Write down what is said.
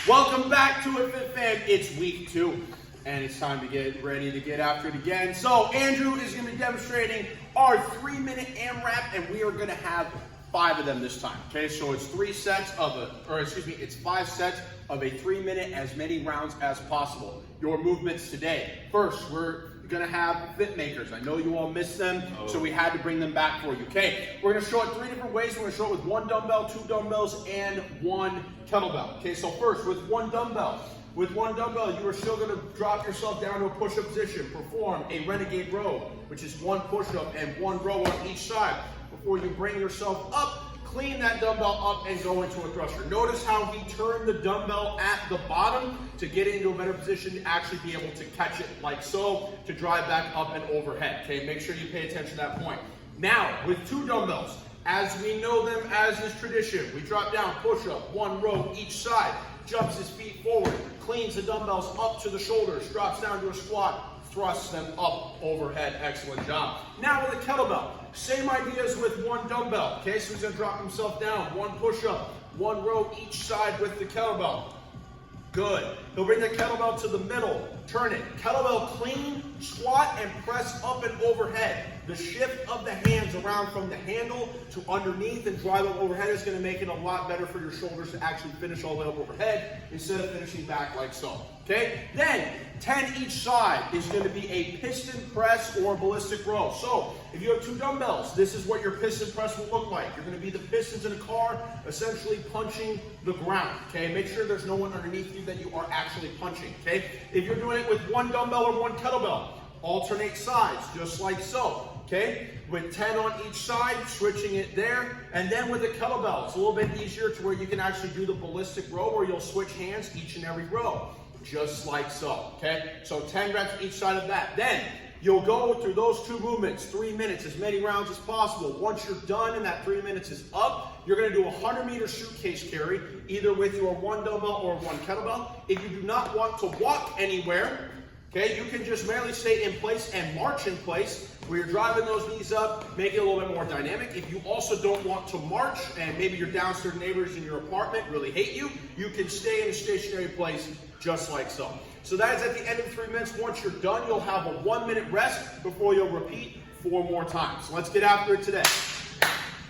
Welcome back to it, Fit Fam. It's week 2, and it's time to get ready to get after it again. So Andrew is going to be demonstrating our 3-minute AMRAP, and we are going to have 5 of them this time. Okay, so it's 5 sets of a 3-minute, as many rounds as possible. Your movements today. First, we're gonna have fit makers. I know you all missed them, so we had to bring them back for you. Okay, we're gonna show it 3 different ways. We're gonna show it with 1 dumbbell, 2 dumbbells, and 1 kettlebell. Okay, so first with 1 dumbbell. With 1 dumbbell, you are still gonna drop yourself down to a push-up position. Perform a renegade row, which is 1 push-up and 1 row on each side. Before you bring yourself up, clean that dumbbell up and go into a thruster. Notice how he turned the dumbbell at the bottom to get into a better position to actually be able to catch it like so, to drive back up and overhead. Okay, make sure you pay attention to that point. Now, with 2 dumbbells, as we know them as is tradition, we drop down, push up, 1 row each side, jumps his feet forward, cleans the dumbbells up to the shoulders, drops down to a squat, thrusts them up overhead. Excellent job. Now with a kettlebell, same ideas with 1 dumbbell. Okay, so he's gonna drop himself down, 1 push-up, 1 row each side with the kettlebell. Good. He'll bring the kettlebell to the middle, turn it. Kettlebell clean, squat, and press up and overhead. The shift of the hands around from the handle to underneath and drive them overhead is going to make it a lot better for your shoulders to actually finish all the way up overhead instead of finishing back like so. Okay? Then, 10 each side is going to be a piston press or ballistic row. So, if you have 2 dumbbells, this is what your piston press will look like. You're going to be the pistons in a car, essentially punching the ground. Okay? Make sure there's no one underneath you that you are actually punching. Okay? If you're doing it with 1 dumbbell or 1 kettlebell, alternate sides, just like so. Okay, with 10 on each side, switching it there, and then with the kettlebell, it's a little bit easier to where you can actually do the ballistic row where you'll switch hands each and every row, just like so. Okay, so 10 reps each side of that. Then you'll go through those 2 movements, 3 minutes, as many rounds as possible. Once you're done and that 3 minutes is up, you're going to do a 100-meter suitcase carry, either with your 1 dumbbell or 1 kettlebell. If you do not want to walk anywhere, okay, you can just merely stay in place and march in place where you're driving those knees up, make it a little bit more dynamic. If you also don't want to march and maybe your downstairs neighbors in your apartment really hate you, you can stay in a stationary place just like so. So that is at the end of 3 minutes. Once you're done, you'll have a 1-minute rest before you'll repeat 4 more times. So let's get after it today.